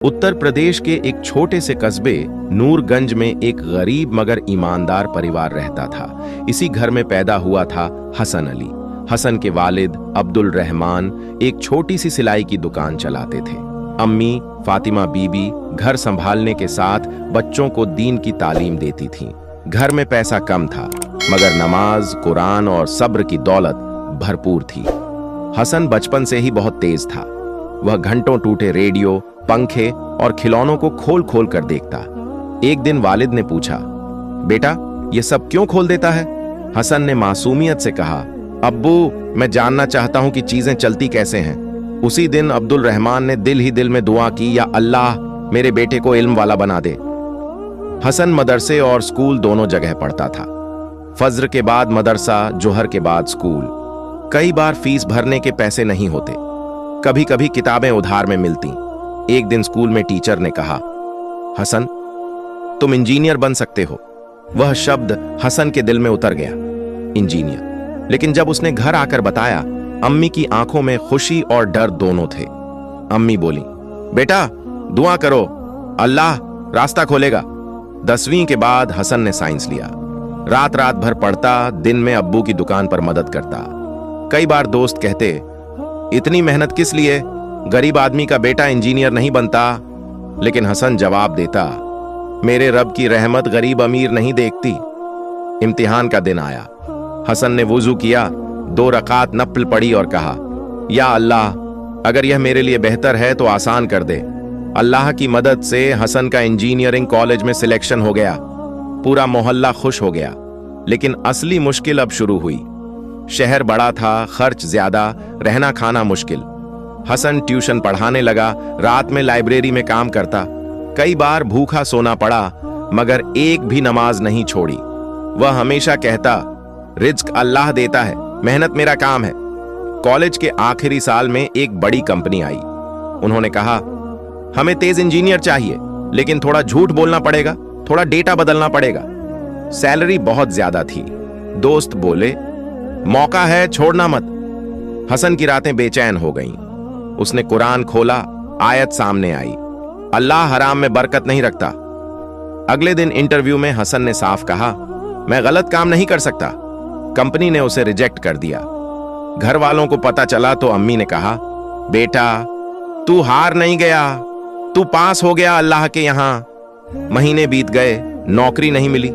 उत्तर प्रदेश के एक छोटे से कस्बे नूरगंज में एक गरीब मगर ईमानदार परिवार रहता था। इसी घर में पैदा हुआ था हसन अली। हसन के वालिद अब्दुल रहमान एक छोटी सी सिलाई की दुकान चलाते थे। अम्मी फातिमा बीबी घर संभालने के साथ बच्चों को दीन की तालीम देती थीं। घर में पैसा कम था मगर नमाज, कुरान और सब्र की दौलत भरपूर थी। हसन बचपन से ही बहुत तेज था। वह घंटों टूटे रेडियो, पंखे और खिलौनों को खोल खोल कर देखता। एक दिन वालिद ने पूछा, बेटा ये सब क्यों खोल देता है? हसन ने मासूमियत से कहा, अब्बू मैं जानना चाहता हूं कि चीजें चलती कैसे हैं। उसी दिन अब्दुल रहमान ने दिल ही दिल में दुआ की, या अल्लाह मेरे बेटे को इल्म वाला बना दे। हसन मदरसे और स्कूल दोनों जगह पढ़ता था। फज्र के बाद मदरसा, जोहर के बाद स्कूल। कई बार फीस भरने के पैसे नहीं होते, कभी कभी किताबें उधार में मिलती। एक दिन स्कूल में टीचर ने कहा, हसन तुम इंजीनियर बन सकते हो। वह शब्द हसन के दिल में उतर गया, इंजीनियर। लेकिन जब उसने घर आकर बताया, अम्मी की आंखों में खुशी और डर दोनों थे। अम्मी बोली, बेटा दुआ करो, अल्लाह रास्ता खोलेगा। 10वीं के बाद हसन ने साइंस लिया। रात रात भर पढ़ता, दिन में अब्बू की दुकान पर मदद करता। कई बार दोस्त कहते, इतनी मेहनत किस लिए, गरीब आदमी का बेटा इंजीनियर नहीं बनता। लेकिन हसन जवाब देता, मेरे रब की रहमत गरीब अमीर नहीं देखती। इम्तिहान का दिन आया। हसन ने वुजू किया, 2 रकात नफल पढ़ी और कहा, या अल्लाह अगर यह मेरे लिए बेहतर है तो आसान कर दे। अल्लाह की मदद से हसन का इंजीनियरिंग कॉलेज में सिलेक्शन हो गया। पूरा मोहल्ला खुश हो गया। लेकिन असली मुश्किल अब शुरू हुई। शहर बड़ा था, खर्च ज्यादा, रहना खाना मुश्किल। हसन ट्यूशन पढ़ाने लगा, रात में लाइब्रेरी में काम करता। कई बार भूखा सोना पड़ा मगर एक भी नमाज नहीं छोड़ी। वह हमेशा कहता, रिज्क अल्लाह देता है, मेहनत मेरा काम है। कॉलेज के आखिरी साल में एक बड़ी कंपनी आई। उन्होंने कहा, हमें तेज इंजीनियर चाहिए, लेकिन थोड़ा झूठ बोलना पड़ेगा, थोड़ा डेटा बदलना पड़ेगा। सैलरी बहुत ज्यादा थी। दोस्त बोले, मौका है, छोड़ना मत। हसन की रातें बेचैन हो गईं। उसने कुरान खोला, आयत सामने आई, अल्लाह हराम में बरकत नहीं रखता। अगले दिन इंटरव्यू में हसन ने साफ कहा, मैं गलत काम नहीं कर सकता। कंपनी ने उसे रिजेक्ट कर दिया। घर वालों को पता चला तो अम्मी ने कहा, बेटा तू हार नहीं गया, तू पास हो गया अल्लाह के यहां। महीने बीत गए, नौकरी नहीं मिली।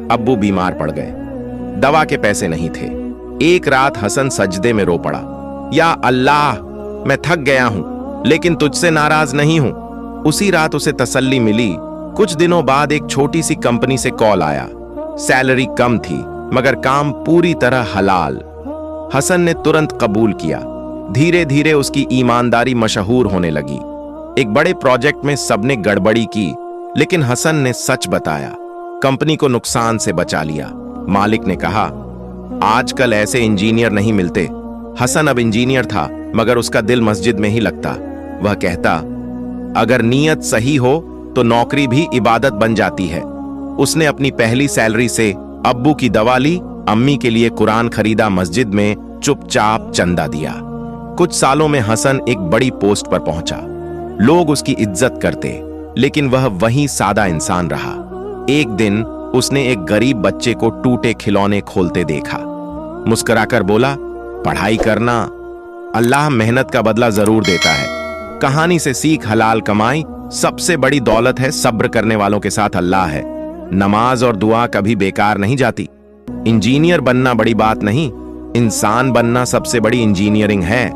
अब्बू बीमार पड़ गए, दवा के पैसे नहीं थे। एक रात हसन सजदे में रो पड़ा, या अल्लाह मैं थक गया हूं लेकिन तुझसे नाराज नहीं हूं। उसी रात उसे तसल्ली मिली। कुछ दिनों बाद एक छोटी सी कंपनी से कॉल आया। सैलरी कम थी मगर काम पूरी तरह हलाल। हसन ने तुरंत कबूल किया। धीरे धीरे उसकी ईमानदारी मशहूर होने लगी। एक बड़े प्रोजेक्ट में सबने गड़बड़ी की, लेकिन हसन ने सच बताया। कंपनी को नुकसान से बचा लिया। मालिक ने कहा, आजकल ऐसे इंजीनियर नहीं मिलते। हसन अब इंजीनियर था मगर उसका दिल मस्जिद में ही लगता। वह कहता, अगर नीयत सही हो तो नौकरी भी इबादत बन जाती है। उसने अपनी पहली सैलरी से अब्बू की दवा ली, अम्मी के लिए कुरान खरीदा, मस्जिद में चुपचाप चंदा दिया। कुछ सालों में हसन एक बड़ी पोस्ट पर पहुंचा। लोग उसकी इज्जत करते, लेकिन वह वही सादा इंसान रहा। एक दिन उसने एक गरीब बच्चे को टूटे खिलौने खोलते देखा। मुस्कुराकर बोला, पढ़ाई करना, अल्लाह मेहनत का बदला जरूर देता है। कहानी से सीख, हलाल कमाई सबसे बड़ी दौलत है। सब्र करने वालों के साथ अल्लाह है। नमाज और दुआ कभी बेकार नहीं जाती। इंजीनियर बनना बड़ी बात नहीं, इंसान बनना सबसे बड़ी इंजीनियरिंग है।